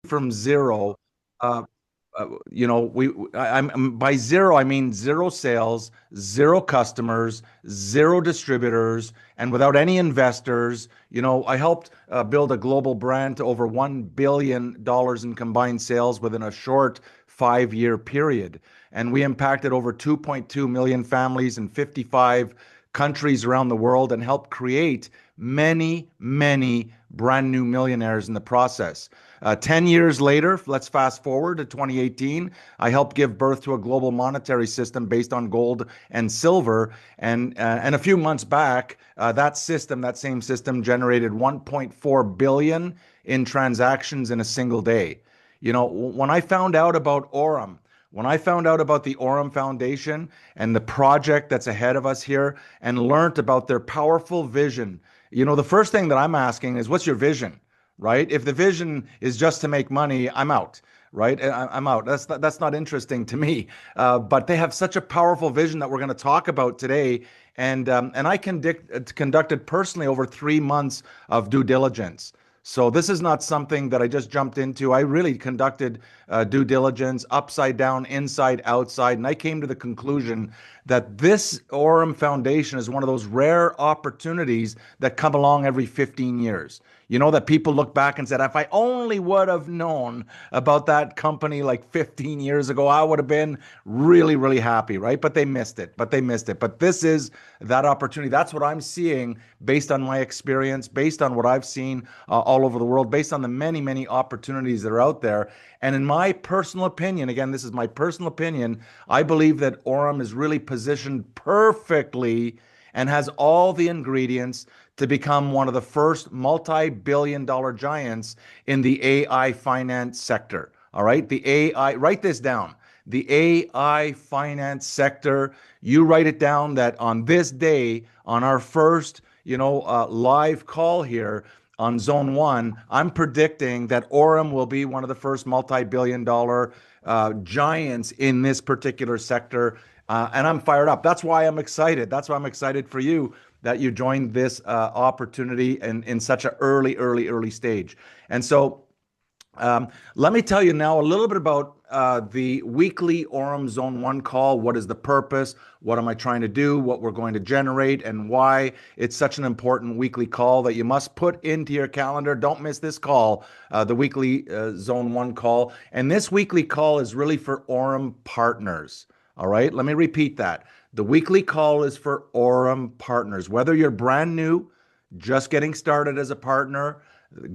from zero. Uh, I'm by zero, I mean zero sales, zero customers, zero distributors, and without any investors. I helped build a global brand to over $1 billion in combined sales within a short 5-year period. And we impacted over 2.2 million families in 55 countries around the world and helped create many, many brand new millionaires in the process. 10 years later, let's fast forward to 2018. I helped give birth to a global monetary system based on gold and silver. And a few months back, that same system generated 1.4 billion in transactions in a single day. When I found out about Aurum, when I found out about the Aurum Foundation and the project that's ahead of us here and learned about their powerful vision, the first thing that I'm asking is, what's your vision? Right? If the vision is just to make money, I'm out. Right? I'm out. That's not interesting to me. But they have such a powerful vision that we're going to talk about today. And I conducted personally over 3 months of due diligence. So this is not something that I just jumped into. I really conducted due diligence, upside down, inside, outside, and I came to the conclusion that this Aurum Foundation is one of those rare opportunities that come along every 15 years. That people look back and said, if I only would have known about that company like 15 years ago, I would have been really, really happy, right? But they missed it. But this is that opportunity. That's what I'm seeing based on my experience, based on what I've seen all over the world, based on the many, many opportunities that are out there. And in my personal opinion, again, this is my personal opinion, I believe that Aurum is really positioned perfectly and has all the ingredients to become one of the first multi-billion dollar giants in the AI finance sector. All right. The AI, write this down. The AI finance sector, you write it down that on this day, on our first, live call here on Zone 1, I'm predicting that Aurum will be one of the first multi-billion dollar giants in this particular sector. And I'm fired up. That's why I'm excited. That's why I'm excited for you that you joined this opportunity in such an early stage. And so let me tell you now a little bit about the weekly Aurum Zone 1 call. What is the purpose? What am I trying to do? What we're going to generate and why it's such an important weekly call that you must put into your calendar. Don't miss this call, the weekly Zone 1 call. And this weekly call is really for Aurum partners. All right, let me repeat that. The weekly call is for Aurum partners. Whether you're brand new, just getting started as a partner,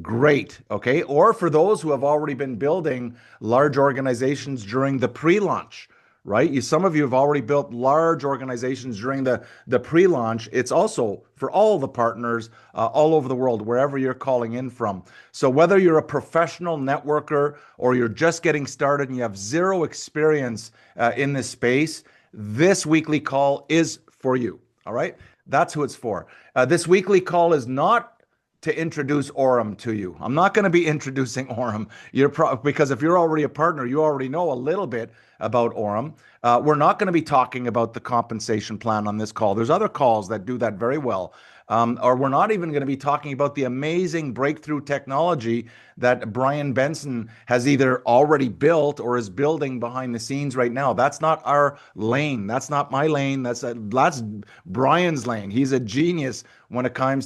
great, okay? Or for those who have already been building large organizations during the pre-launch, right? Some of you have already built large organizations during the pre-launch. It's also for all the partners all over the world, wherever you're calling in from. So whether you're a professional networker or you're just getting started and you have zero experience in this space, this weekly call is for you. All right, that's who it's for. This weekly call is not to introduce Aurum to you. I'm not going to be introducing Aurum. Because if you're already a partner, you already know a little bit about Aurum. We're not going to be talking about the compensation plan on this call. There's other calls that do that very well. Or we're not even going to be talking about the amazing breakthrough technology that Brian Benson has either already built or is building behind the scenes right now. That's not our lane. That's not my lane. That's Brian's lane. He's a genius when it comes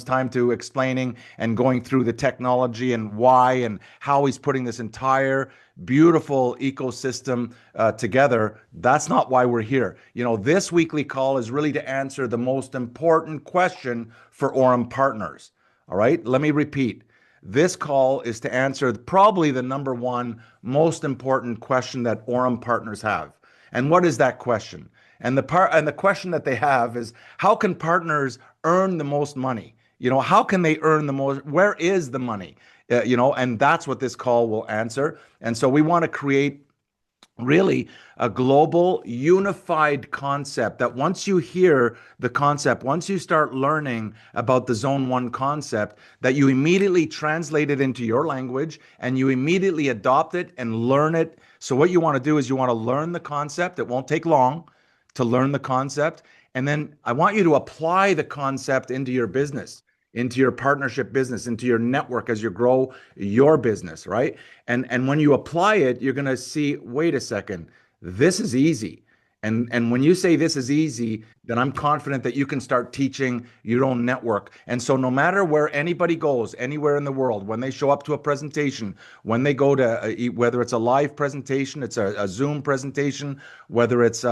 time to explaining and going through the technology and why and how he's putting this entire beautiful ecosystem together. That's not why we're here. This weekly call is really to answer the most important question for Aurum partners. All right, let me repeat. This call is to answer probably the number one most important question that Aurum partners have. And what is that question? And the question that they have is, how can partners earn the most money? How can they earn the most? Where is the money? And that's what this call will answer. And so we want to create really a global unified concept that once you hear the concept, once you start learning about the Zone 1 concept, that you immediately translate it into your language and you immediately adopt it and learn it. So what you want to do is you want to learn the concept. It won't take long to learn the concept. And then I want you to apply the concept into your business. into your partnership business, into your network as you grow your business, right? And when you apply it, you're going to see, wait a second, this is easy. And when you say this is easy, then I'm confident that you can start teaching your own network. And so no matter where anybody goes, anywhere in the world, when they show up to a presentation, when they go to whether it's a live presentation, it's a Zoom presentation, whether it's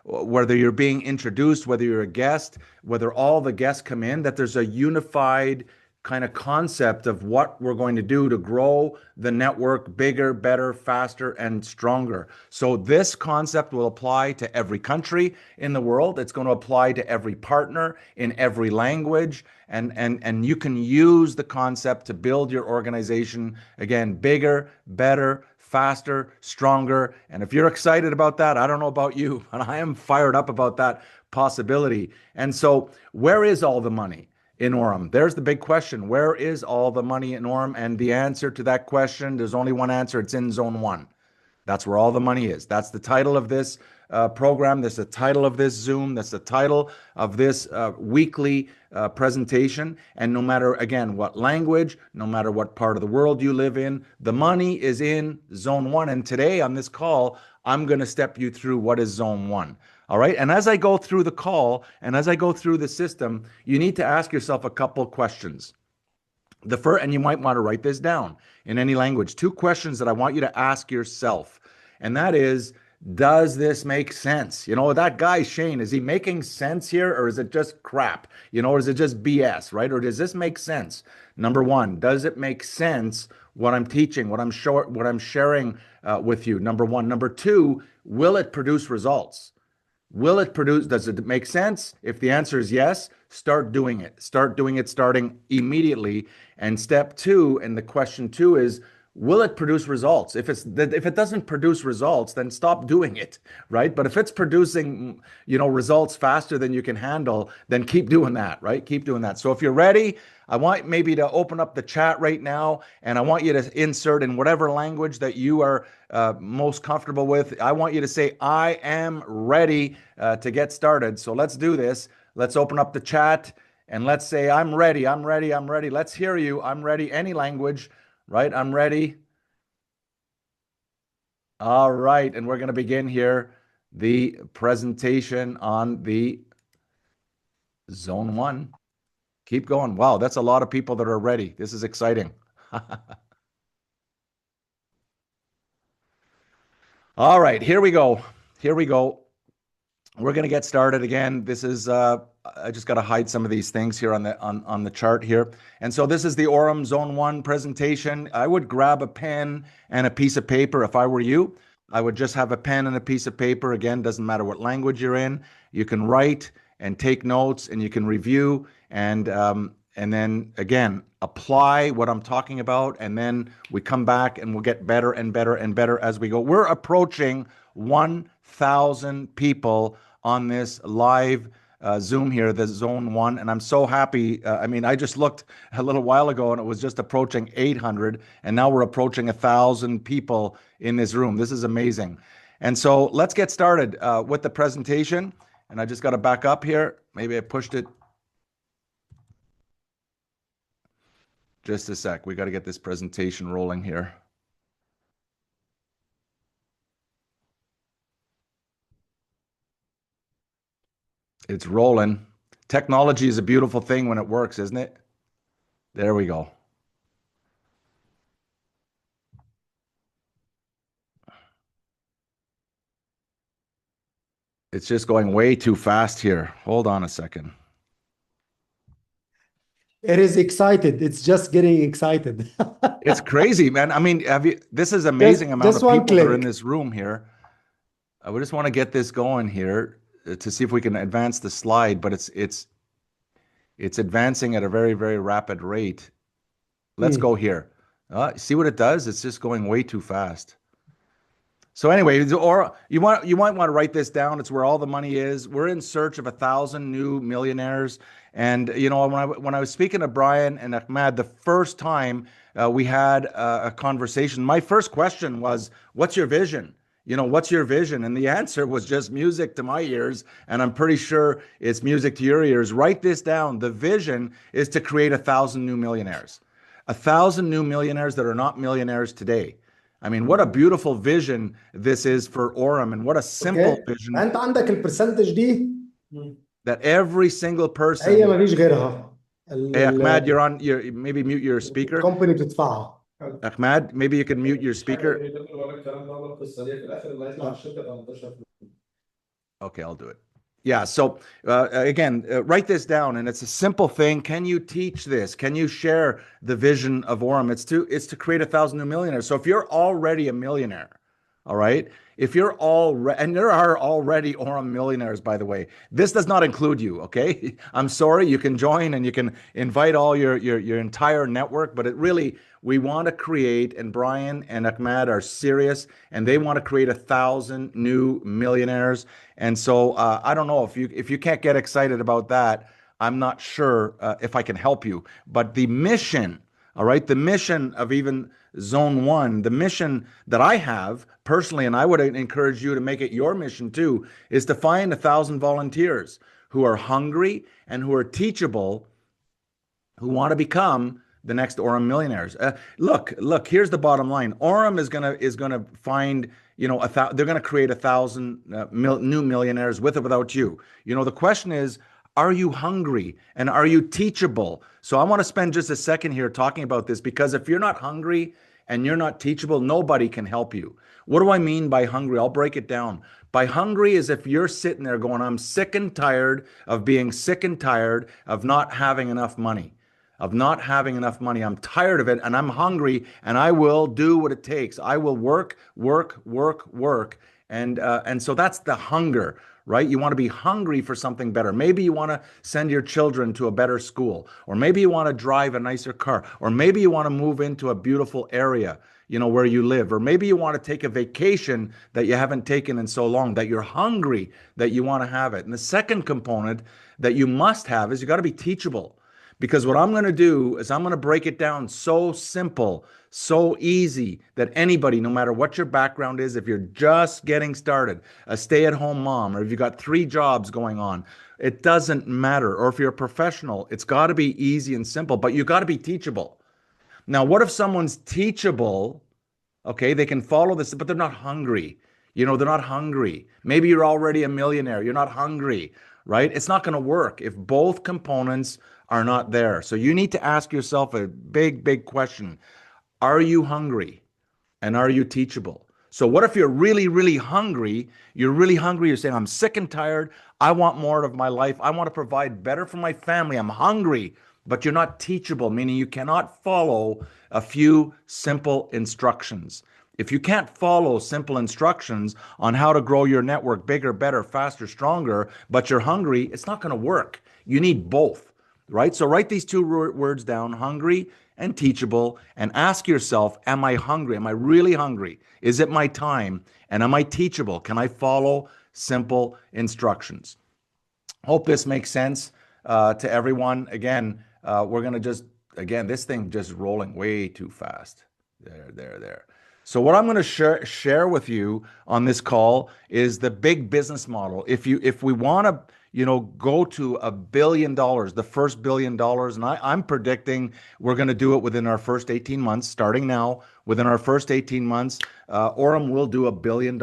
whether you're being introduced, whether you're a guest, whether all the guests come in, that there's a unified kind of concept of what we're going to do to grow the network bigger, better, faster, and stronger. So this concept will apply to every country in the world. It's going to apply to every partner in every language. And you can use the concept to build your organization again, bigger, better, faster, stronger. And if you're excited about that, I don't know about you, but I am fired up about that possibility. And so, where is all the money in Aurum? There's the big question. Where is all the money in Aurum? And the answer to that question, there's only one answer. It's in Zone1. That's where all the money is. That's the title of this program. That's the title of this Zoom. That's the title of this weekly presentation. And no matter, again, what language, no matter what part of the world you live in, the money is in Zone1. And today on this call, I'm going to step you through what is Zone1. All right. And as I go through the call and as I go through the system, you need to ask yourself a couple questions. The first, and you might want to write this down in any language, two questions that I want you to ask yourself. And that is, does this make sense? You know, that guy, Shane, is he making sense here, or is it just crap? You know, or is it just BS, right? Or does this make sense? Number one, does it make sense what I'm teaching, what I'm sharing with you? Number one. Number two, will it produce results? Will it produce, does it make sense? If the answer is yes, start doing it. Start doing it starting immediately. And step two, and the question two is, will it produce results? If it doesn't produce results, then stop doing it, right? But if it's producing, results faster than you can handle, then keep doing that, right? Keep doing that. So if you're ready, I want maybe to open up the chat right now, and I want you to insert in whatever language that you are most comfortable with. I want you to say, I am ready to get started. So let's do this. Let's open up the chat and let's say, I'm ready, I'm ready, I'm ready. Let's hear you. I'm ready. Any language, right? I'm ready. All right. And we're going to begin here the presentation on the Zone1. Keep going. Wow, that's a lot of people that are ready. This is exciting. All right, here we go. Here we go. We're going to get started again. This is I just got to hide some of these things here on the chart here. And so this is the Aurum Zone1 presentation. I would grab a pen and a piece of paper if I were you. I would just have a pen and a piece of paper. Again, doesn't matter what language you're in. You can write and take notes, and you can review, and then again apply what I'm talking about, and then we come back and we'll get better and better and better as we go. We're approaching 1,000 people on this live Zoom here, the Zone1, and I'm so happy. I just looked a little while ago and it was just approaching 800, and now we're approaching 1,000 people in this room. This is amazing. And so let's get started with the presentation. And I just got to back up here. Maybe I pushed it. Just a sec. We got to get this presentation rolling here. It's rolling. Technology is a beautiful thing when it works, isn't it? There we go. It's just going way too fast here. Hold on a second. It is excited. It's just getting excited. It's crazy, man. This is amazing amount of people that are in this room here. I would just want to get this going here to see if we can advance the slide, but it's advancing at a very, very rapid rate. Let's go here. See what it does? It's just going way too fast. So anyway, or you might want to write this down. It's where all the money is. We're in search of 1,000 new millionaires. And when I was speaking to Brian and Ahmad the first time we had a conversation, my first question was, "What's your vision?" what's your vision? And the answer was just music to my ears. And I'm pretty sure it's music to your ears. Write this down. The vision is to create 1,000 new millionaires, 1,000 new millionaires that are not millionaires today. I mean, what a beautiful vision this is for Aurum, and what a simple اوكي، vision فانت عندك البرسنتج دي. that every single هي person. ما فيش غيرها. Hey, Ahmad, you're on. Maybe mute your speaker. الكومباني بتدفعها. Ahmad, maybe you can mute your speaker. Okay, I'll do it. Yeah. So again, write this down, and it's a simple thing. Can you teach this? Can you share the vision of Aurum? It's to create 1,000 new millionaires. So if you're already a millionaire, all right. If you're and there are already Aurum millionaires, by the way. This does not include you, okay? I'm sorry. You can join and you can invite all your entire network, but we want to create, and Brian and Ahmad are serious, and they want to create 1,000 new millionaires. And so I don't know if you can't get excited about that. I'm not sure if I can help you, but the mission, all right, the mission of even Zone1, the mission that I have personally, and I would encourage you to make it your mission too, is to find 1,000 volunteers who are hungry and who are teachable, who want to become the next Aurum millionaires. Look, here's the bottom line. Aurum is gonna find, they're gonna create 1,000 new millionaires with or without you. The question is, are you hungry and are you teachable? So I want to spend just a second here talking about this, because if you're not hungry and you're not teachable, nobody can help you. What do I mean by hungry? I'll break it down. By hungry is if you're sitting there going, I'm sick and tired of being sick and tired of not having enough money. Of not having enough money. I'm tired of it and I'm hungry, and I will do what it takes. I will work. And so that's the hunger, right? You want to be hungry for something better. Maybe you want to send your children to a better school, or maybe you want to drive a nicer car, or maybe you want to move into a beautiful area, where you live, or maybe you want to take a vacation that you haven't taken in so long, that you're hungry, that you want to have it. And the second component that you must have is you got to be teachable. Because what I'm going to do is I'm going to break it down so simple, so easy, that anybody, no matter what your background is, if you're just getting started, a stay-at-home mom, or if you've got 3 jobs going on, it doesn't matter. Or if you're a professional, it's got to be easy and simple, but you got to be teachable. Now, what if someone's teachable? Okay, they can follow this, but they're not hungry. They're not hungry. Maybe you're already a millionaire. You're not hungry, right? It's not going to work if both components are not there. So you need to ask yourself a big question. Are you hungry? And are you teachable? So what if you're really hungry? You're really hungry. You're saying, I'm sick and tired. I want more of my life. I want to provide better for my family. I'm hungry, but you're not teachable, meaning you cannot follow a few simple instructions. If you can't follow simple instructions on how to grow your network bigger, better, faster, stronger, but you're hungry, it's not going to work. You need both, right? So write these 2 words down, hungry and teachable, and ask yourself, am I hungry? Am I really hungry? Is it my time? And am I teachable? Can I follow simple instructions? Hope this makes sense to everyone. Again, we're going to this thing just rolling way too fast. There. So what I'm going to share with you on this call is the big business model. If we want to, go to $1 billion, the first $1 billion, and I'm predicting we're going to do it within our first 18 months, starting now. Within our first 18 months, Aurum will do $1 billion.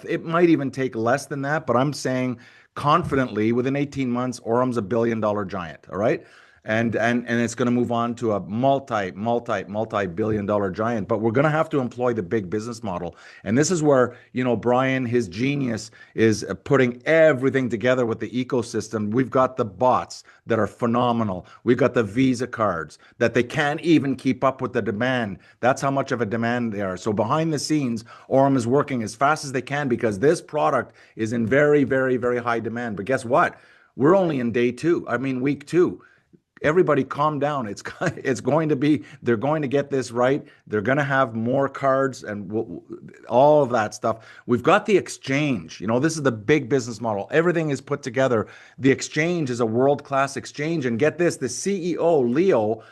It might even take less than that, but I'm saying confidently within 18 months, Aurum's $1 billion giant. All right. And it's going to move on to a multi-billion dollar giant. But we're going to have to employ the big business model. And this is where, Brian, his genius is putting everything together with the ecosystem. We've got the bots that are phenomenal. We've got the Visa cards that they can't even keep up with the demand. That's how much of a demand they are. So behind the scenes, Aurum is working as fast as they can because this product is in very, very, very high demand. But guess what? We're only in week 2. Everybody calm down. It's going to be, they're going to get this right. They're going to have more cards and all of that stuff. We've got the exchange. This is the big business model. Everything is put together. The exchange is a world-class exchange. And get this, the CEO, Leo,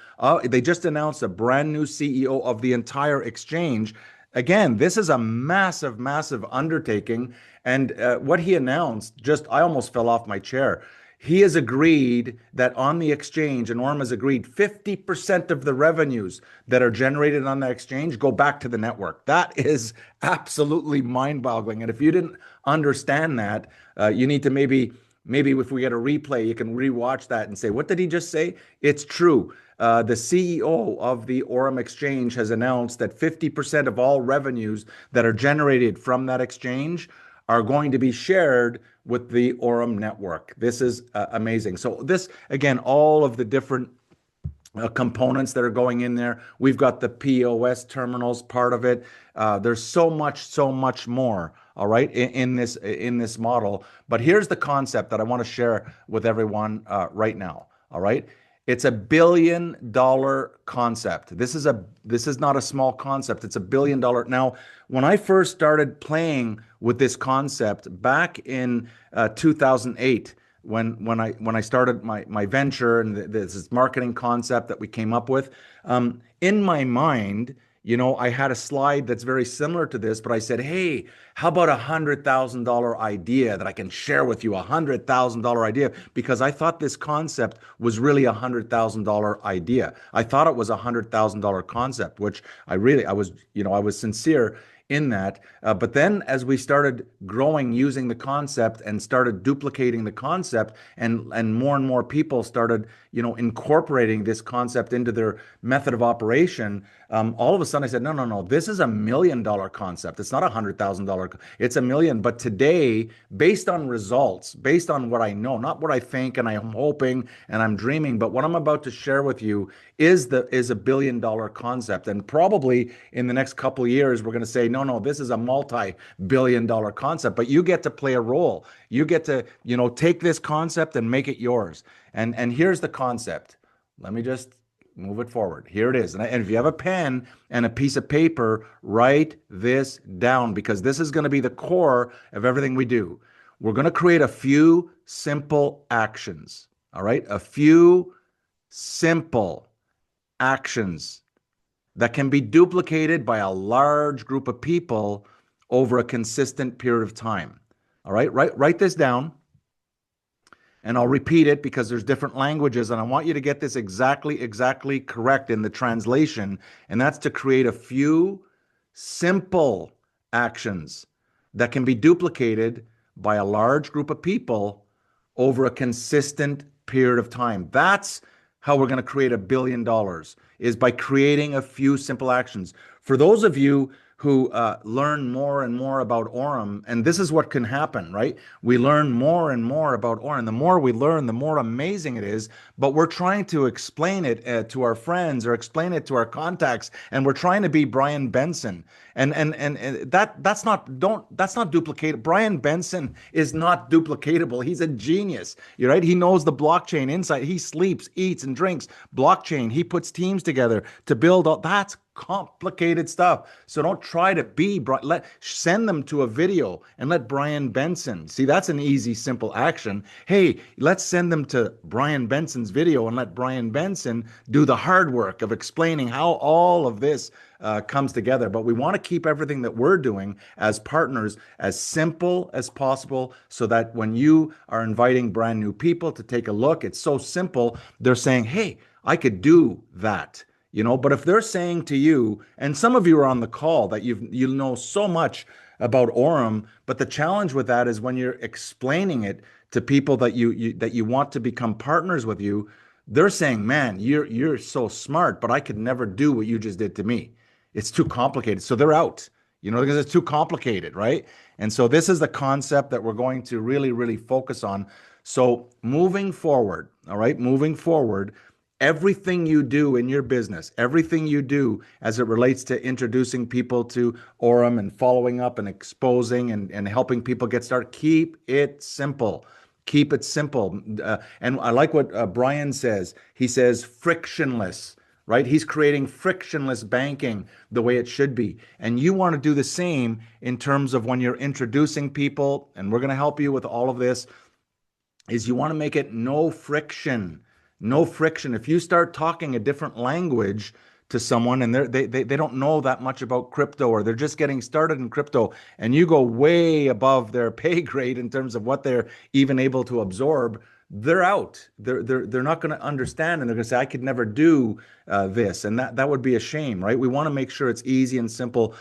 they just announced a brand new CEO of the entire exchange. again, this is a massive, massive undertaking. And what he announced, just I almost fell off my chair. He has agreed that on the exchange, and Aurum has agreed 50% of the revenues that are generated on that exchange go back to the network. That is absolutely mind-boggling. And if you didn't understand that, you need to maybe if we get a replay, you can rewatch that and say, what did he just say? It's true. The CEO of the Aurum exchange has announced that 50% of all revenues that are generated from that exchange are going to be shared with the Aurum network. This is amazing. So this, again, all of the different components that are going in there. We've got the POS terminals part of it. There's so much more. All right, in this model. But here's the concept that I want to share with everyone right now. All right, it's $1 billion concept. This is not a small concept. It's $1 billion. Now, when I first started playing with this concept back in 2008, when I started my venture and this marketing concept that we came up with, in my mind, I had a slide that's very similar to this, but I said, hey, how about $100,000 idea that I can share with you? $100,000 idea, because I thought this concept was really $100,000 idea. I thought it was $100,000 concept, which I was sincere in that. But then as we started growing using the concept and started duplicating the concept, and more people started, incorporating this concept into their method of operation, all of a sudden I said, no, this is $1 million concept. It's not $100,000. It's $1 million. But today, based on results, based on what I know, not what I think and I'm hoping and I'm dreaming, but what I'm about to share with you is $1 billion concept. And probably in the next couple of years, we're going to say, no, this is a multi-billion-dollar concept, but you get to play a role. You get to, take this concept and make it yours. And here's the concept. Let me just move it forward. Here it is. And if you have a pen and a piece of paper, write this down, because this is going to be the core of everything we do. We're going to create a few simple actions. All right? A few simple actions that can be duplicated by a large group of people over a consistent period of time. All right? Write this down. And I'll repeat it because there's different languages, and I want you to get this exactly correct in the translation. And that's to create a few simple actions that can be duplicated by a large group of people over a consistent period of time. That's how we're going to create $1 billion, is by creating a few simple actions. For those of you who learn more and more about Aurum, and this is what can happen, right? We learn more and more about Aurum. The more we learn, the more amazing it is. But we're trying to explain it to our friends or explain it to our contacts, and we're trying to be Brian Benson. And that's not duplicated. Brian Benson is not duplicatable. He's a genius. You're right. He knows the blockchain inside. He sleeps, eats, and drinks blockchain. He puts teams together to build all that's complicated stuff. So don't try to be send them to a video and let Brian Benson see. That's an easy, simple action. Hey, let's send them to Brian Benson's video and let Brian Benson do the hard work of explaining how all of this comes together. But we want to keep everything that we're doing as partners as simple as possible, so that when you are inviting brand new people to take a look, it's so simple. They're saying, hey, I could do that. But if they're saying to you, and some of you are on the call that you know so much about Aurum, but the challenge with that is when you're explaining it to people that you want to become partners with you, they're saying, man, you're so smart, but I could never do what you just did to me. It's too complicated. So they're out, because it's too complicated, right? And so this is the concept that we're going to really, really focus on. So moving forward, all right, everything you do in your business, everything you do as it relates to introducing people to Aurum and following up and exposing and helping people get started, keep it simple. Keep it simple. And I like what Brian says. He says frictionless, right? He's creating frictionless banking the way it should be. And you want to do the same in terms of when you're introducing people, and we're going to help you with all of this, is you want to make it no friction. No friction. If you start talking a different language to someone and they don't know that much about crypto, or they're just getting started in crypto, and you go way above their pay grade in terms of what they're even able to absorb, they're out. They're not going to understand, and they're going to say, I could never do this, and that would be a shame, right? We want to make sure it's easy and simple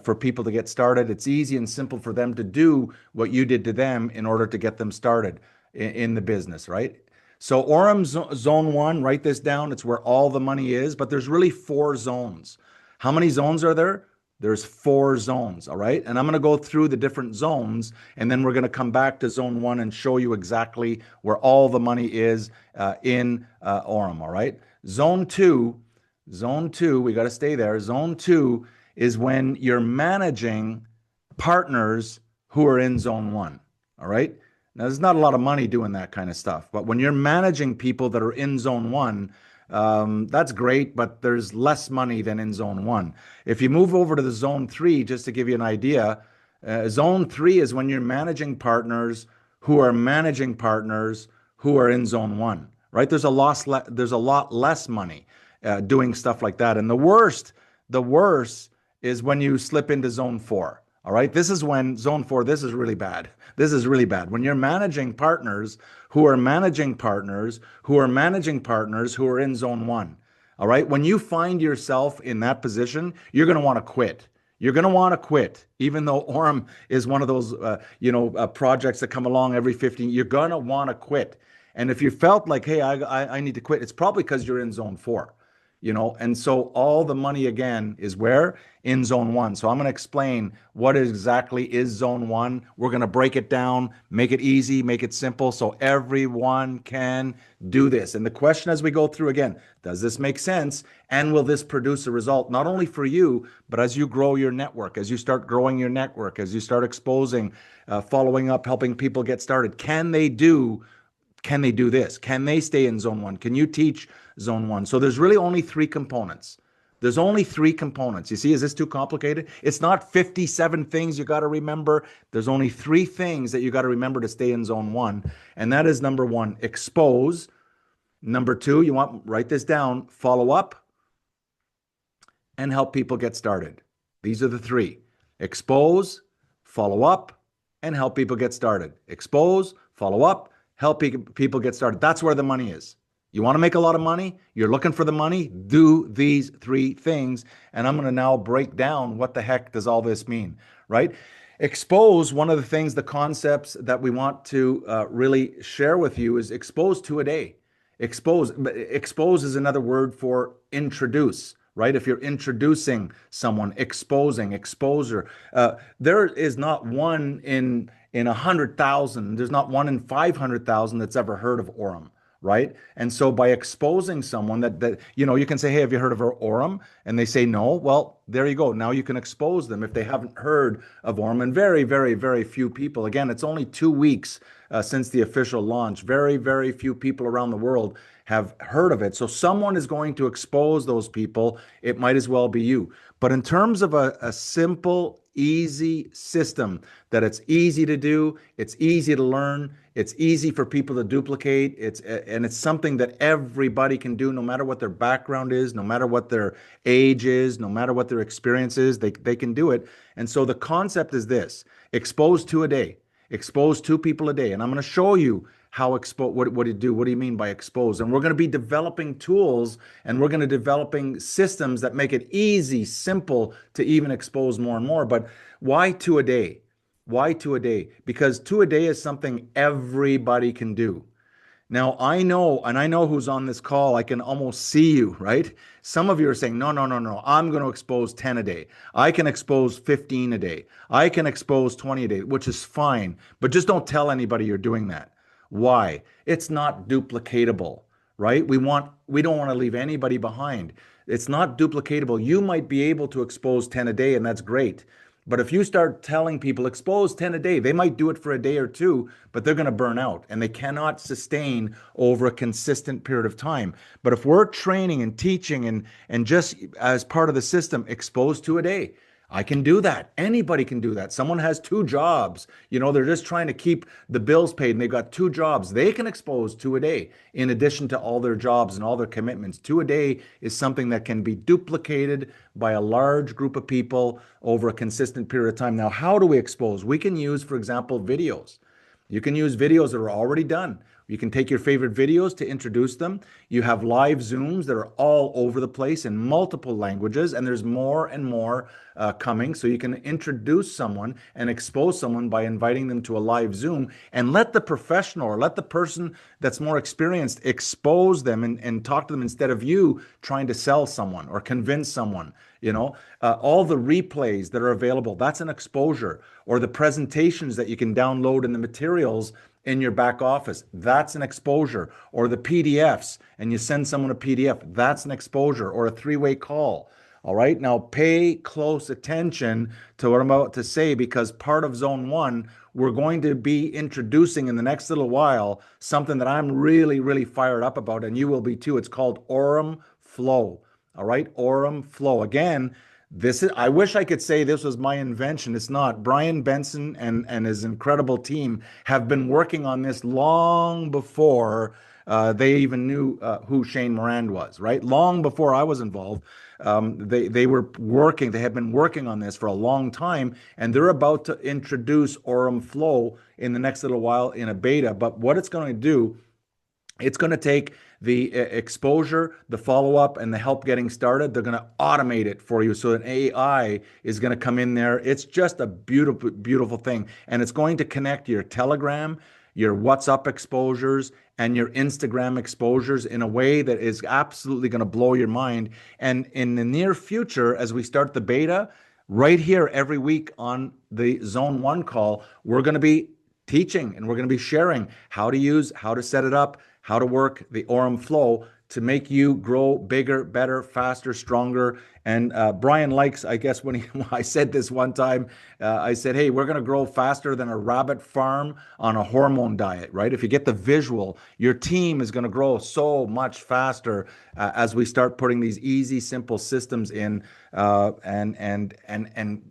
for people to get started. It's easy and simple for them to do what you did to them in order to get them started in the business, right? So Aurum Zone 1, write this down. It's where all the money is, but there's really 4 zones. How many zones are there? There's 4 zones, all right? And I'm going to go through the different zones, and then we're going to come back to Zone 1 and show you exactly where all the money is in Aurum, all right? Zone 2, we got to stay there. Zone 2 is when you're managing partners who are in Zone 1, all right? Now, there's not a lot of money doing that kind of stuff, but when you're managing people that are in Zone 1, that's great, but there's less money than in Zone 1. If you move over to the Zone 3, just to give you an idea, Zone 3 is when you're managing partners who are managing partners who are in Zone 1, right? There's a lot less money doing stuff like that. And the worst is when you slip into Zone 4. All right. This is when Zone 4, this is really bad. This is really bad. When you're managing partners who are managing partners who are managing partners who are in Zone 1. All right. When you find yourself in that position, you're going to want to quit. You're going to want to quit, even though Aurum is one of those, projects that come along every 15. You're going to want to quit. And if you felt like, hey, I need to quit, it's probably because you're in Zone 4. And so all the money again is where? In Zone 1. So I'm going to explain what exactly is Zone 1. We're going to break it down, make it easy, make it simple so everyone can do this. And the question as we go through again, does this make sense? And will this produce a result not only for you, but as you grow your network, as you start growing your network, as you start exposing, following up, helping people get started? Can they do this? Can they stay in Zone 1? Can you teach Zone 1? So there's really only 3 components. There's only 3 components. You see, is this too complicated? It's not 57 things you got to remember. There's only 3 things that you got to remember to stay in Zone 1. And that is number 1, expose. Number 2, write this down, follow up, and help people get started. These are the 3. Expose, follow up, and help people get started. Expose, follow up, help people get started. That's where the money is. You want to make a lot of money? You're looking for the money? Do these 3 things. And I'm going to now break down what the heck does all this mean, right? Expose, one of the things, the concepts that we want to really share with you is expose 2 a day. Expose is another word for introduce, right? If you're introducing someone, exposing, exposure. There is not one in 100,000. There's not one in 500,000 that's ever heard of Aurum, right? And so by exposing someone that you can say, hey, have you heard of Aurum? And they say no. Well, there you go. Now you can expose them if they haven't heard of Aurum. And very, very, very few people. Again, it's only 2 weeks since the official launch. Very, very few people around the world have heard of it. So someone is going to expose those people. It might as well be you. But in terms of a simple, easy system that it's easy to do, it's easy to learn, it's easy for people to duplicate, it's something that everybody can do, no matter what their background is, no matter what their age is, no matter what their experience is, they can do it. And so the concept is this: expose 2 a day, expose 2 people a day. And I'm going to show you how expose, what do you do? What do you mean by expose? And we're going to be developing tools, and we're going to developing systems that make it easy, simple to even expose more and more. But why 2 a day? Why 2 a day? Because 2 a day is something everybody can do. Now, I know who's on this call. I can almost see you, right? Some of you are saying, no, I'm going to expose 10 a day. I can expose 15 a day. I can expose 20 a day, which is fine. But just don't tell anybody you're doing that. Why? It's not duplicatable, right? We don't want to leave anybody behind. It's not duplicatable. You might be able to expose 10 a day, and that's great. But if you start telling people expose 10 a day, they might do it for a day or 2, but they're going to burn out, and they cannot sustain over a consistent period of time. But if we're training and teaching and just as part of the system, expose 2 a day. I can do that. Anybody can do that. Someone has two jobs. They're just trying to keep the bills paid and they've got two jobs. They can expose two a day in addition to all their jobs and all their commitments. Two a day is something that can be duplicated by a large group of people over a consistent period of time. Now, how do we expose? We can use, for example, videos. You can use videos that are already done. You can take your favorite videos to introduce them. You have live Zooms that are all over the place in multiple languages, and there's more and more coming. So you can introduce someone and expose someone by inviting them to a live Zoom and let the professional or let the person that's more experienced expose them and talk to them instead of you trying to sell someone or convince someone. All the replays that are available, that's an exposure, or the presentations that you can download in the materials in your back office, that's an exposure, or the PDFs and you send someone a PDF, that's an exposure, or a three-way call. All right, now pay close attention to what I'm about to say, because part of Zone 1, we're going to be introducing in the next little while something that I'm really, really fired up about, and you will be too. It's called Aurum Flow. All right, Aurum Flow. Again, I wish I could say this was my invention. It's not. Brian Benson and his incredible team have been working on this long before they even knew who Shane Morand was, right? Long before I was involved. They had been working on this for a long time, and they're about to introduce Aurum Flow in the next little while in a beta. But what it's going to do, it's going to take the exposure, the follow-up, and the help getting started. They're going to automate it for you so an AI is going to come in there. It's just a beautiful, beautiful thing. And it's going to connect your Telegram, your WhatsApp exposures, and your Instagram exposures in a way that is absolutely going to blow your mind. And in the near future, as we start the beta, right here every week on the Zone 1 call, we're going to be teaching and we're going to be sharing how to use, how to set it up, how to work the Aurum Flow to make you grow bigger, better, faster, stronger. And Brian likes, I guess, when I said this one time, I said, hey, we're going to grow faster than a rabbit farm on a hormone diet, right? If you get the visual, your team is going to grow so much faster as we start putting these easy, simple systems in. And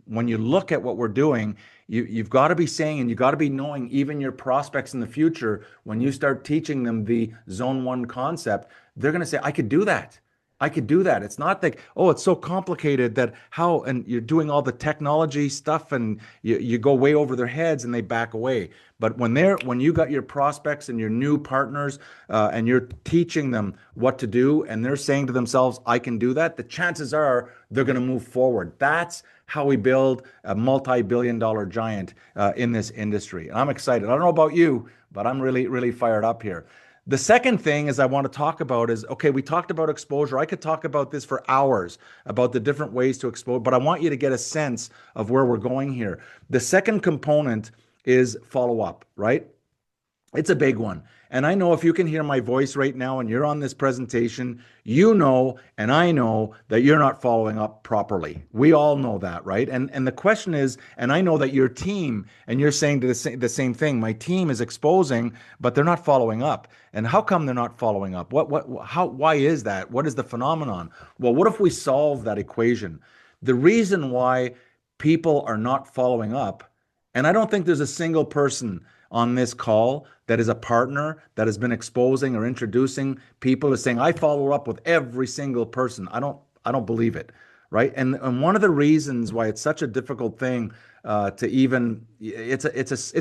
when you look at what we're doing, you've got to be saying, and you've got to be knowing even your prospects in the future, when you start teaching them the Zone 1 concept, they're going to say, I could do that. I could do that. It's not like, oh, it's so complicated that how, and you're doing all the technology stuff and you go way over their heads and they back away. But when you got your prospects and your new partners and you're teaching them what to do and they're saying to themselves, I can do that, the chances are they're going to move forward. That's how we build a multi-billion-dollar giant in this industry. And I'm excited. I don't know about you, but I'm really, really fired up here. The second thing is I want to talk about is, okay, we talked about exposure. I could talk about this for hours, about the different ways to expose, but I want you to get a sense of where we're going here. The second component is follow up, right? It's a big one. And I know if you can hear my voice right now and you're on this presentation, you know, and I know that you're not following up properly. We all know that, right? And the question is, and I know that your team, and you're saying the same thing, my team is exposing, but they're not following up. And how come they're not following up? Why is that? What is the phenomenon? Well, what if we solve that equation? The reason why people are not following up, and I don't think there's a single person on this call that is a partner that has been exposing or introducing people is saying, I follow up with every single person. I don't believe it, right? And one of the reasons why it's such a difficult thing to even, it's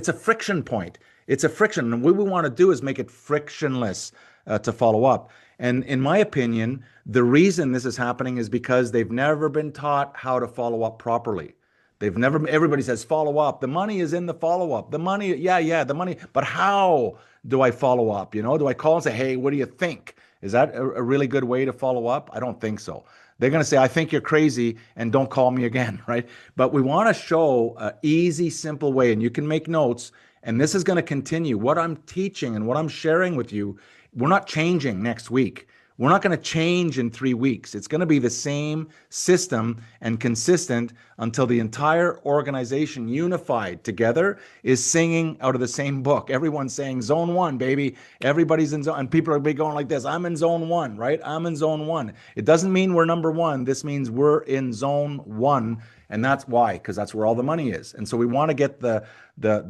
a friction point. It's a friction. And what we want to do is make it frictionless to follow up. And in my opinion, the reason this is happening is because they've never been taught how to follow up properly. Everybody says follow up. The money is in the follow up. The money, yeah, the money. But how do I follow up? Do I call and say, hey, what do you think? Is that a really good way to follow up? I don't think so. They're going to say, I think you're crazy and don't call me again, right? But we want to show an easy, simple way, and you can make notes. And this is going to continue. What I'm teaching and what I'm sharing with you, we're not changing next week. We're not going to change in 3 weeks. It's going to be the same system and consistent until the entire organization unified together is singing out of the same book. Everyone's saying Zone 1, baby. Everybody's in zone, and people are going like this. I'm in Zone 1, right? I'm in Zone 1. It doesn't mean we're number one. This means we're in Zone 1. And that's why, because that's where all the money is. And so we want to get the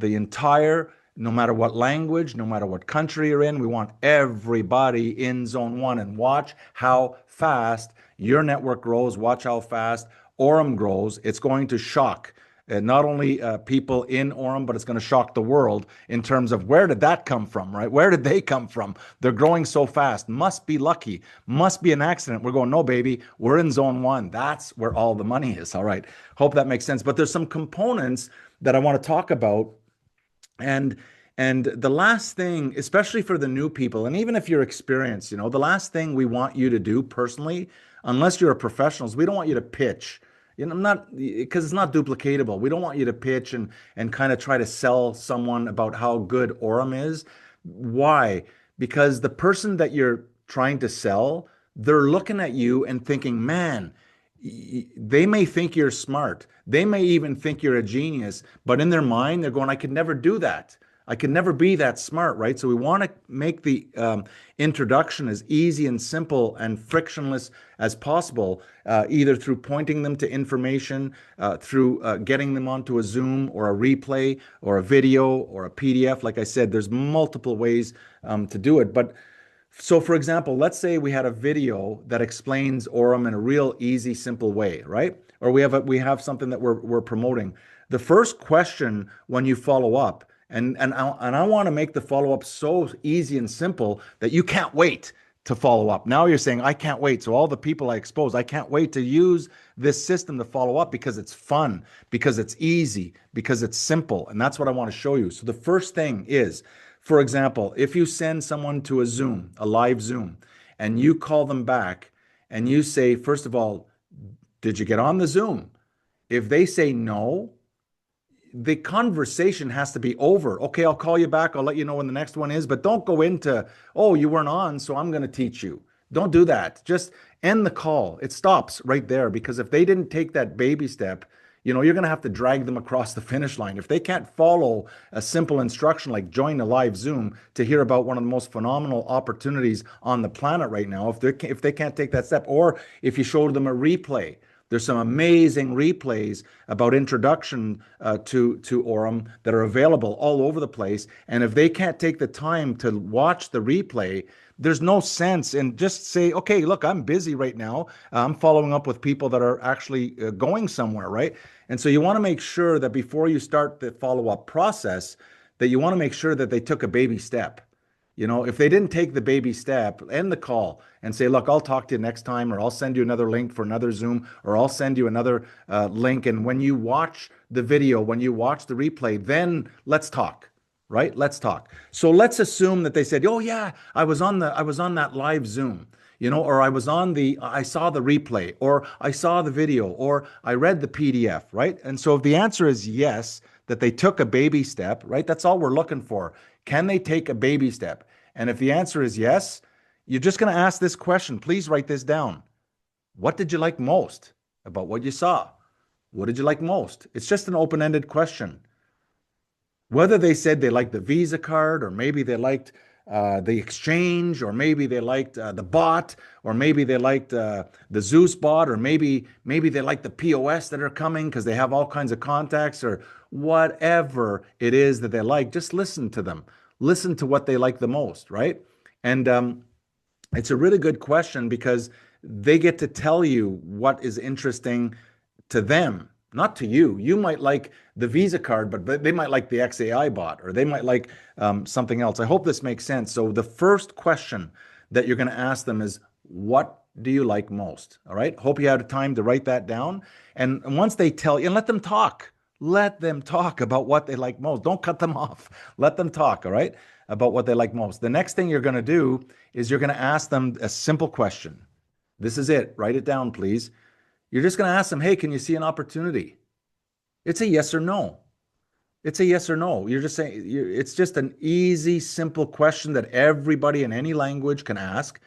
entire, no matter what language, no matter what country you're in, we want everybody in Zone 1, and watch how fast your network grows. Watch how fast Aurum grows. It's going to shock not only people in Aurum, but it's going to shock the world in terms of where did that come from, right? Where did they come from? They're growing so fast. Must be lucky. Must be an accident. We're going, no, baby, we're in Zone 1. That's where all the money is. All right. Hope that makes sense. But there's some components that I want to talk about. And the last thing, especially for the new people, and even if you're experienced, the last thing we want you to do personally, unless you're a professional, is we don't want you to pitch. Not because it's not duplicatable. We don't want you to pitch and kind of try to sell someone about how good Aurum is. Why? Because the person that you're trying to sell, they're looking at you and thinking, man, they may think you're smart. They may even think you're a genius, but in their mind, they're going, I could never do that. I could never be that smart, right? So we want to make the introduction as easy and simple and frictionless as possible, either through pointing them to information, through getting them onto a Zoom or a replay or a video or a PDF. Like I said, there's multiple ways to do it. But so, for example, let's say we had a video that explains Aurum in a real easy, simple way, right? Or we have something that we're promoting. The first question when you follow up, and I want to make the follow up so easy and simple that you can't wait to follow up. Now you're saying, I can't wait. So all the people I expose, I can't wait to use this system to follow up because it's fun, because it's easy, because it's simple. And that's what I want to show you. So the first thing is, for example, if you send someone to a Zoom, a live Zoom, and you call them back and you say, first of all, did you get on the Zoom? If they say no, the conversation has to be over. Okay, I'll call you back. I'll let you know when the next one is, but don't go into, oh, you weren't on, so I'm going to teach you. Don't do that. Just end the call. It stops right there, because if they didn't take that baby step, you're going to have to drag them across the finish line. If they can't follow a simple instruction like join a live Zoom to hear about one of the most phenomenal opportunities on the planet right now, if they can't take that step, or if you showed them a replay, there's some amazing replays about introduction to Aurum that are available all over the place. And if they can't take the time to watch the replay, there's no sense in just say, okay, look, I'm busy right now. I'm following up with people that are actually going somewhere, right? And so you want to make sure that before you start the follow-up process, that you want to make sure that they took a baby step. If they didn't take the baby step, end the call and say, look, I'll talk to you next time, or I'll send you another link for another Zoom, or I'll send you another link. And when you watch the video, when you watch the replay, then let's talk, right? Let's talk. So let's assume that they said, oh yeah, I was on that live Zoom, or I saw the replay, or I saw the video, or I read the PDF, right? And so if the answer is yes, that they took a baby step, right? That's all we're looking for. Can they take a baby step? And if the answer is yes, you're just going to ask this question. Please write this down. What did you like most about what you saw? What did you like most? It's just an open-ended question. Whether they said they liked the Visa card, or maybe they liked the exchange, or maybe they liked the bot, or maybe they liked the Zeus bot, or maybe they like the POS that are coming because they have all kinds of contacts, or whatever it is that they like, just listen to them. Listen to what they like the most, right? And it's a really good question because they get to tell you what is interesting to them, not to you. You might like the Visa card, but they might like the XAI bot, or they might like something else. I hope this makes sense. So the first question that you're going to ask them is, what do you like most? All right. Hope you had time to write that down. And once they tell you, and let them talk. Let them talk about what they like most. Don't cut them off. Let them talk, all right, about what they like most. The next thing you're going to do is you're going to ask them a simple question. This is it. Write it down, please. You're just going to ask them, hey, can you see an opportunity? It's a yes or no. It's a yes or no. You're just saying, it's just an easy, simple question that everybody in any language can ask.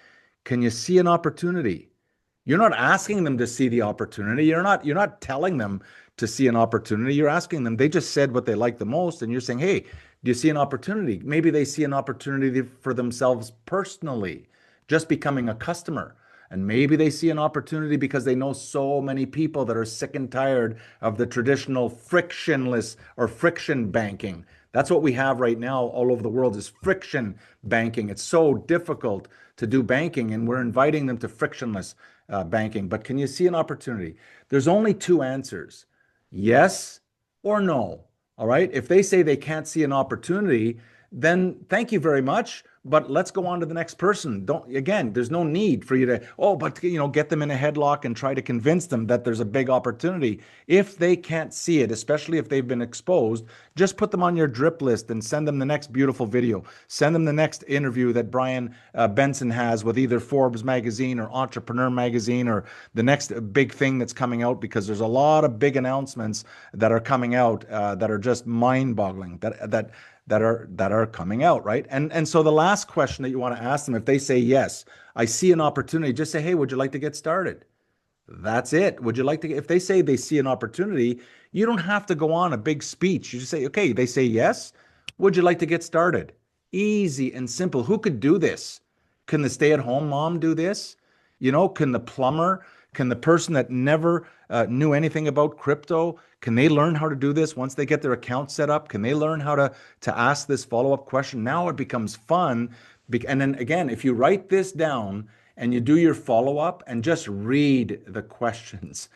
Can you see an opportunity? You're not asking them to see the opportunity. You're not telling them to see an opportunity. You're asking them. They just said what they like the most, and you're saying, hey, do you see an opportunity? Maybe they see an opportunity for themselves personally, just becoming a customer. And maybe they see an opportunity because they know so many people that are sick and tired of the traditional frictionless or friction banking. That's what we have right now all over the world is friction banking. It's so difficult to do banking, and we're inviting them to frictionless banking. But can you see an opportunity? There's only two answers, yes or no. All right. If they say they can't see an opportunity, then thank you very much. But let's go on to the next person. Don't, again, there's no need for you to, oh, but get them in a headlock and try to convince them that there's a big opportunity. If they can't see it, especially if they've been exposed, just put them on your drip list and send them the next beautiful video. Send them the next interview that Brian Benson has with either Forbes magazine or Entrepreneur magazine or the next big thing that's coming out, because there's a lot of big announcements that are coming out that are just mind-boggling. That are coming out, right? And so the last question that you want to ask them, if they say yes, I see an opportunity, just say, hey, would you like to get started? That's it. Would you like to, if they say they see an opportunity, you don't have to go on a big speech. You just say, okay, they say yes. Would you like to get started? Easy and simple. Who could do this? Can the stay-at-home mom do this? Can the plumber, can the person that never knew anything about crypto, can they learn how to do this once they get their account set up? Can they learn how to ask this follow-up question? Now it becomes fun. And then again, if you write this down and you do your follow-up and just read the questions,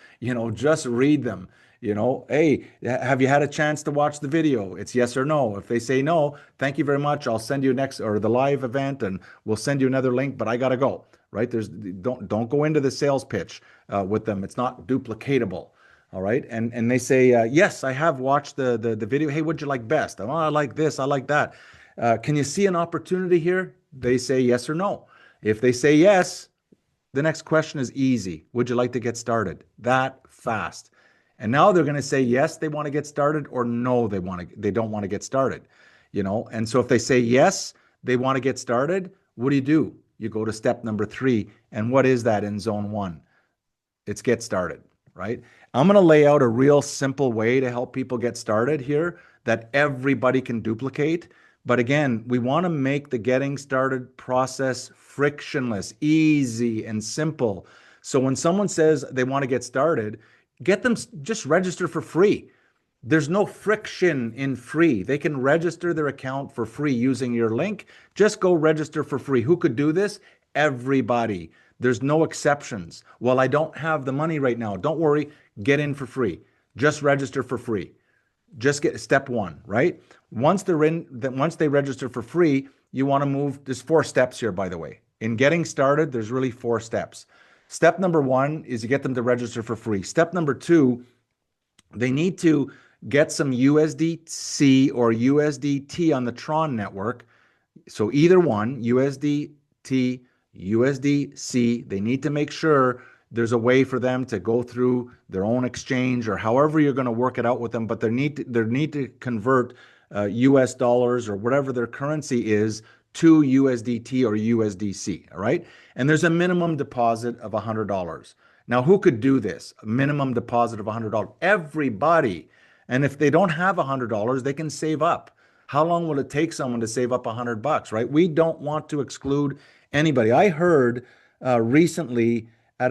just read them. Hey, have you had a chance to watch the video? It's yes or no. If they say no, thank you very much. I'll send you next or the live event and we'll send you another link, but I gotta go. Right? Don't go into the sales pitch with them. It's not duplicatable. All right. And they say, yes, I have watched the video. Hey, what'd you like best? Oh, I like this. I like that. Can you see an opportunity here? They say yes or no. If they say yes, the next question is easy. Would you like to get started? That fast. And now they're going to say yes, they want to get started, or no, they don't want to get started. And so if they say yes, they want to get started, what do? You go to step number 3. And what is that in zone 1? It's get started, right? I'm going to lay out a real simple way to help people get started here that everybody can duplicate. But again, we want to make the getting started process frictionless, easy, and simple. So when someone says they want to get started, get them just register for free. There's no friction in free. They can register their account for free using your link. Just go register for free. Who could do this? Everybody. There's no exceptions. Well, I don't have the money right now. Don't worry. Get in for free. Just register for free. Just get step 1, right? Once they register for free, you want to move. There's 4 steps here, by the way. In getting started, there's really 4 steps. Step number 1 is you get them to register for free. Step number 2, they need to get some USDC or USDT on the Tron network. So either one, USDT, USDC, they need to make sure there's a way for them to go through their own exchange or however you're going to work it out with them, but they need to convert US dollars or whatever their currency is to USDT or USDC, all right? And there's a minimum deposit of $100. Now, who could do this? A minimum deposit of $100. Everybody. And if they don't have $100, they can save up. How long will it take someone to save up $100, right? We don't want to exclude anybody. I heard recently I'm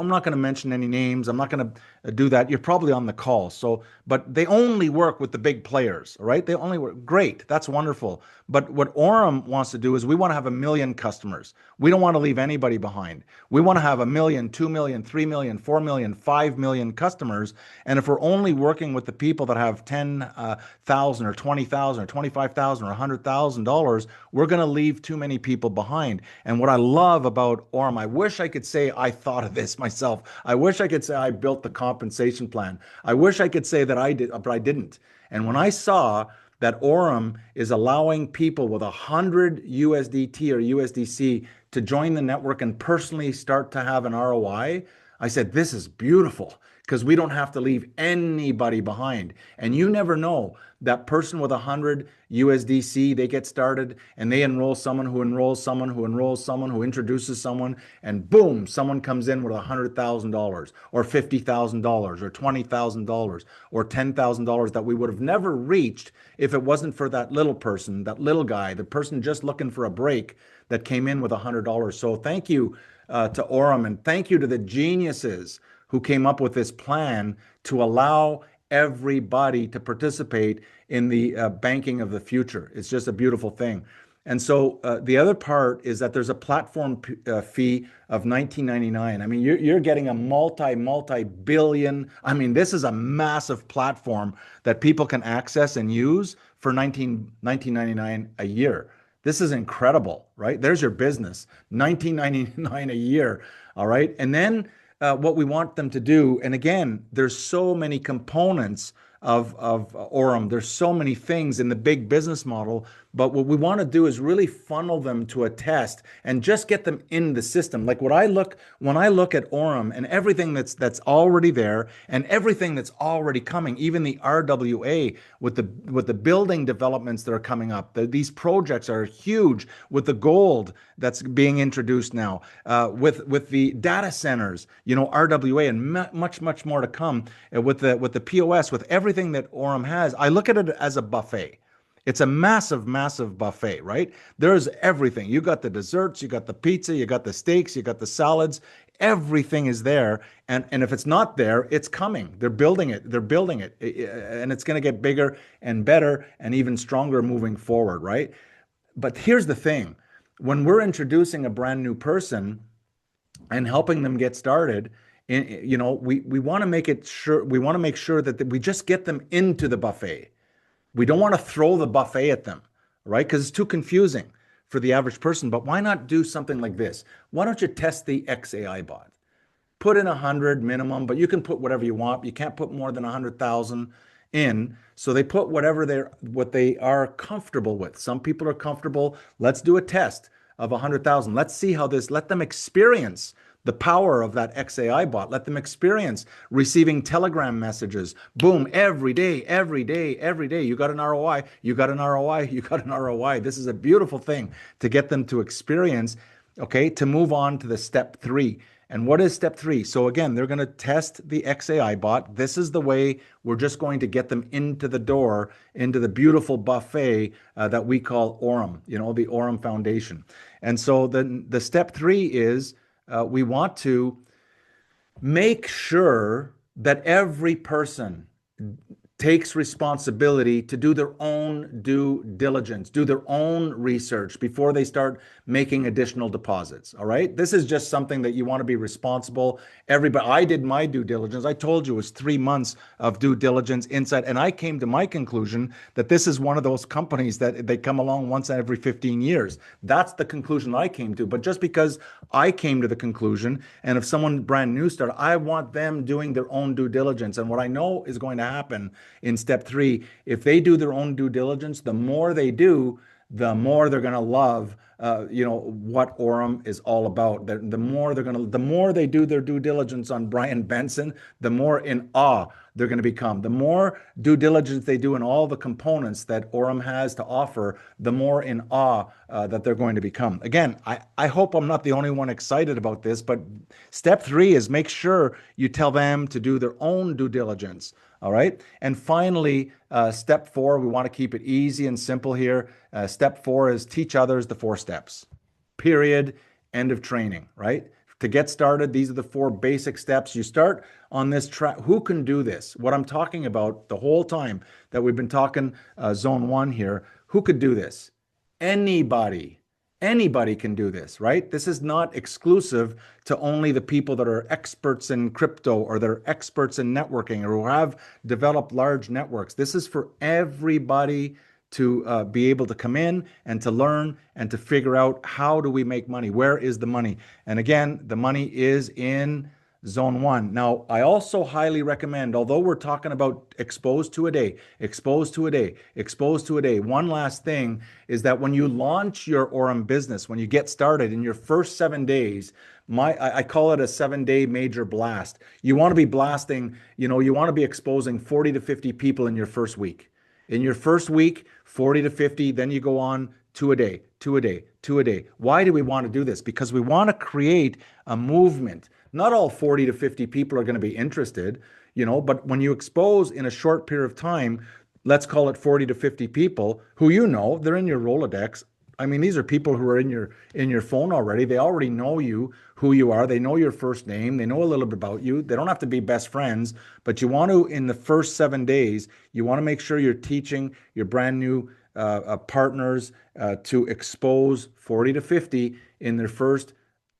not going to mention any names. I'm not going to do that. You're probably on the call. So, but they only work with the big players, right? They only work. Great. That's wonderful. But what Aurum wants to do is we want to have 1 million customers. We don't want to leave anybody behind. We want to have 1 million, 2 million, 3 million, 4 million, 5 million customers. And if we're only working with the people that have 10,000 or 20,000 or 25,000 or $100,000, we're going to leave too many people behind. And what I love about Aurum, I wish I could say I thought of this myself. I wish I could say I built the compensation plan. I wish I could say that I did, but I didn't. And when I saw that Aurum is allowing people with 100 USDT or USDC to join the network and personally start to have an ROI, I said, this is beautiful. because we don't have to leave anybody behind. And you never know, that person with 100 USDC, they get started and they enroll someone who enrolls someone who enrolls someone who introduces someone, and boom, someone comes in with $100,000 or $50,000 or $20,000 or $10,000 that we would have never reached if it wasn't for that little person, that little guy, the person just looking for a break that came in with $100. So thank you to Aurum, and thank you to the geniuses who came up with this plan to allow everybody to participate in the banking of the future. It's just a beautiful thing. And so the other part is that there's a platform fee of $19.99. I mean, you're getting a multi-billion. I mean, this is a massive platform that people can access and use for $19.99 a year. This is incredible, right? There's your business, $19.99 a year. All right. And then what we want them to do, and again, there's so many components of Aurum. There's so many things in the big business model, but what we want to do is really funnel them to a test and just get them in the system. Like when I look at Aurum and everything that's already there and everything that's already coming, even the RWA with the building developments that are coming up. These projects are huge with the gold that's being introduced now, with the data centers, RWA, and much more to come, with the POS, with everything that Aurum has. I look at it as a buffet. It's a massive buffet, right? There's everything. You got the desserts, you got the pizza, you got the steaks, you got the salads. Everything is there. And if it's not there, it's coming. They're building it. And it's going to get bigger and better and even stronger moving forward, right? But here's the thing. When we're introducing a brand new person and helping them get started, we want to make sure that we just get them into the buffet. We don't want to throw the buffet at them, right? Because it's too confusing for the average person. But why not do something like this? Why don't you test the XAI bot? Put in 100 minimum, but you can put whatever you want. You can't put more than 100,000 in. So they put what they are comfortable with. Some people are comfortable. Let's do a test of 100,000. Let's see how let them experience the power of that XAI bot. Let them experience receiving Telegram messages. Boom, every day. You got an ROI, you got an ROI, you got an ROI. This is a beautiful thing to get them to experience, okay, to move on to the step 3. And what is step 3? So again, they're going to test the XAI bot. This is the way we're just going to get them into the door, into the beautiful buffet that we call Aurum, the Aurum Foundation. And so the step 3 is we want to make sure that every person takes responsibility to do their own due diligence, do their own research before they start making additional deposits. All right. This is just something that you want to be responsible. I did my due diligence. I told you it was 3 months of due diligence inside. And I came to my conclusion that this is one of those companies that they come along once every 15 years. That's the conclusion I came to. But just because I came to the conclusion, and if someone brand new started, I want them doing their own due diligence. And what I know is going to happen in step 3, if they do their own due diligence, the more they do, the more they're going to love, what Aurum is all about. The more they do their due diligence on Brian Benson, the more in awe they're going to become. The more due diligence they do in all the components that Aurum has to offer, the more in awe that they're going to become. Again, I hope I'm not the only one excited about this, but step 3 is make sure you tell them to do their own due diligence. All right. And finally, step 4, we want to keep it easy and simple here. Step 4 is teach others the 4 steps. Period. End of training, right? To get started, these are the 4 basic steps. You start on this track. Who can do this? What I'm talking about the whole time that we've been talking Zone 1 here, who could do this? Anybody. Anybody can do this, right? This is not exclusive to only the people that are experts in crypto or that are experts in networking or who have developed large networks. This is for everybody to be able to come in and to learn and to figure out, how do we make money? Where is the money? And again, the money is in Zone 1. Now, I also highly recommend, although we're talking about exposed to a day, exposed to a day, exposed to a day, one last thing is that when you launch your Aurum business, when you get started in your first 7 days, I call it a 7 day major blast. You want to be blasting, you want to be exposing 40 to 50 people in your first week. In your first week, 40 to 50, then you go on two a day, two a day, two a day. Why do we want to do this? Because we want to create a movement. Not all 40 to 50 people are going to be interested, but when you expose in a short period of time, let's call it 40 to 50 people who they're in your Rolodex. I mean, these are people who are in your phone already. They already know you, who you are. They know your first name. They know a little bit about you. They don't have to be best friends, but you want to, in the first 7 days, you want to make sure you're teaching your brand new partners to expose 40 to 50 in their first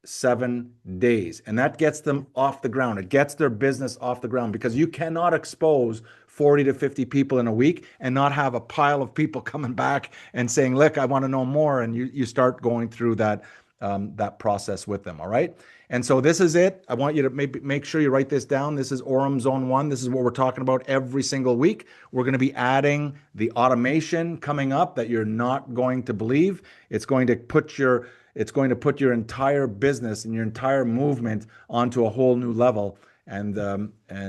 7 days. And that gets them off the ground. It gets their business off the ground because you cannot expose 40 to 50 people in a week and not have a pile of people coming back and saying, look, I want to know more. And you start going through that process with them. All right. And so this is it. I want you to make sure you write this down. This is Aurum Zone 1. This is what we're talking about every single week. We're going to be adding the automation coming up that you're not going to believe. It's going to put your entire business and your entire movement onto a whole new level. And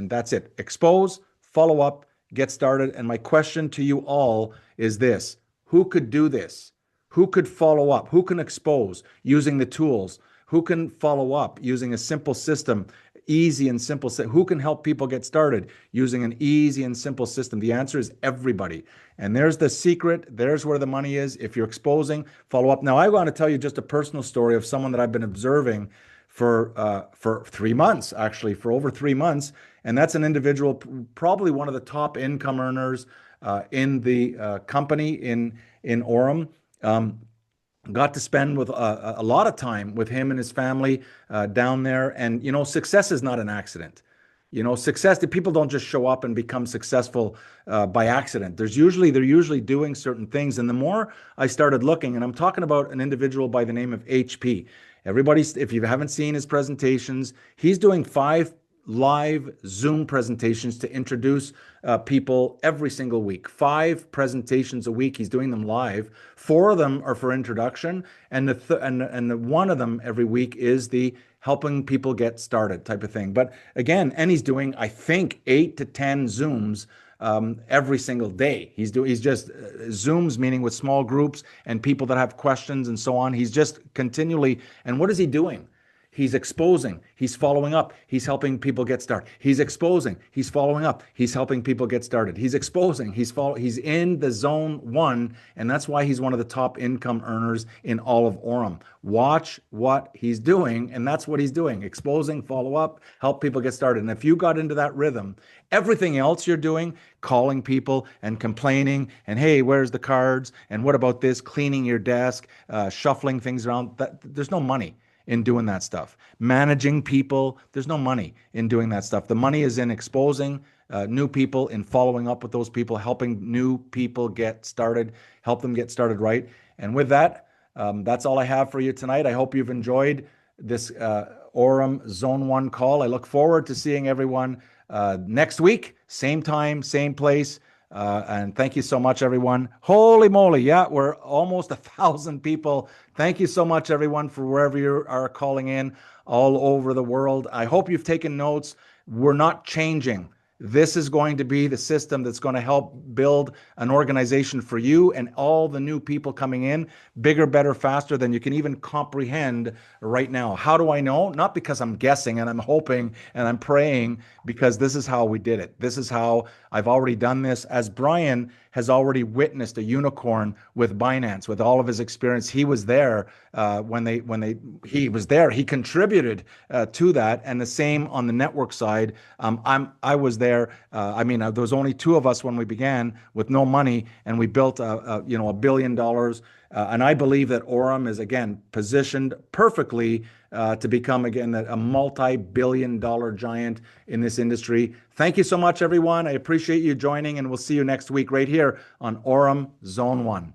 that's it. Expose, follow up, get started. And my question to you all is this: who could do this? Who could follow up? Who can expose using the tools? Who can follow up using a simple system, easy and simple? Who can help people get started using an easy and simple system? The answer is everybody. And there's the secret. There's where the money is. If you're exposing, follow up. Now, I want to tell you just a personal story of someone that I've been observing for 3 months, actually, for over 3 months. And that's an individual, probably one of the top income earners in the company in Aurum. Got to spend with a lot of time with him and his family down there. And, success is not an accident. Success, the people don't just show up and become successful by accident. They're usually doing certain things. And the more I started looking, and I'm talking about an individual by the name of HP. Everybody, if you haven't seen his presentations, he's doing 5 live Zoom presentations to introduce people every single week. 5 presentations a week. He's doing them live. 4 of them are for introduction, and the one of them every week is the helping people get started type of thing. But again, and he's doing, I think, 8 to 10 Zooms every single day. He's just Zooms, meaning with small groups and people that have questions and so on. He's just continually, and what is he doing? He's exposing, he's following up, he's helping people get started. He's exposing, he's following up, he's helping people get started. He's exposing, he's in the Zone 1, and that's why he's one of the top income earners in all of Aurum. Watch what he's doing, and that's what he's doing. Exposing, follow up, help people get started. And if you got into that rhythm, everything else you're doing, calling people and complaining, and hey, where's the cards? And what about this? Cleaning your desk, shuffling things around, there's no money in doing that stuff. Managing people, there's no money in doing that stuff. The money is in exposing new people, in following up with those people, helping new people get started, help them get started right. And with that, that's all I have for you tonight. I hope you've enjoyed this Aurum Zone 1 call. I look forward to seeing everyone next week, same time, same place. And thank you so much, everyone. Holy moly. Yeah, we're almost 1,000 people. Thank you so much, everyone, for wherever you are calling in all over the world. I hope you've taken notes. We're not changing. This is going to be the system that's going to help build an organization for you and all the new people coming in, bigger, better, faster than you can even comprehend right now. How do I know? Not because I'm guessing and I'm hoping and I'm praying, because this is how we did it. This is how I've already done this. As Brian has already witnessed a unicorn with Binance, with all of his experience. He was there he was there. He contributed to that, and the same on the network side. I was there. There was only 2 of us when we began with no money, and we built $1 billion. And I believe that Aurum is again positioned perfectly to become again a multi-billion-dollar giant in this industry. Thank you so much, everyone. I appreciate you joining, and we'll see you next week right here on Aurum Zone 1.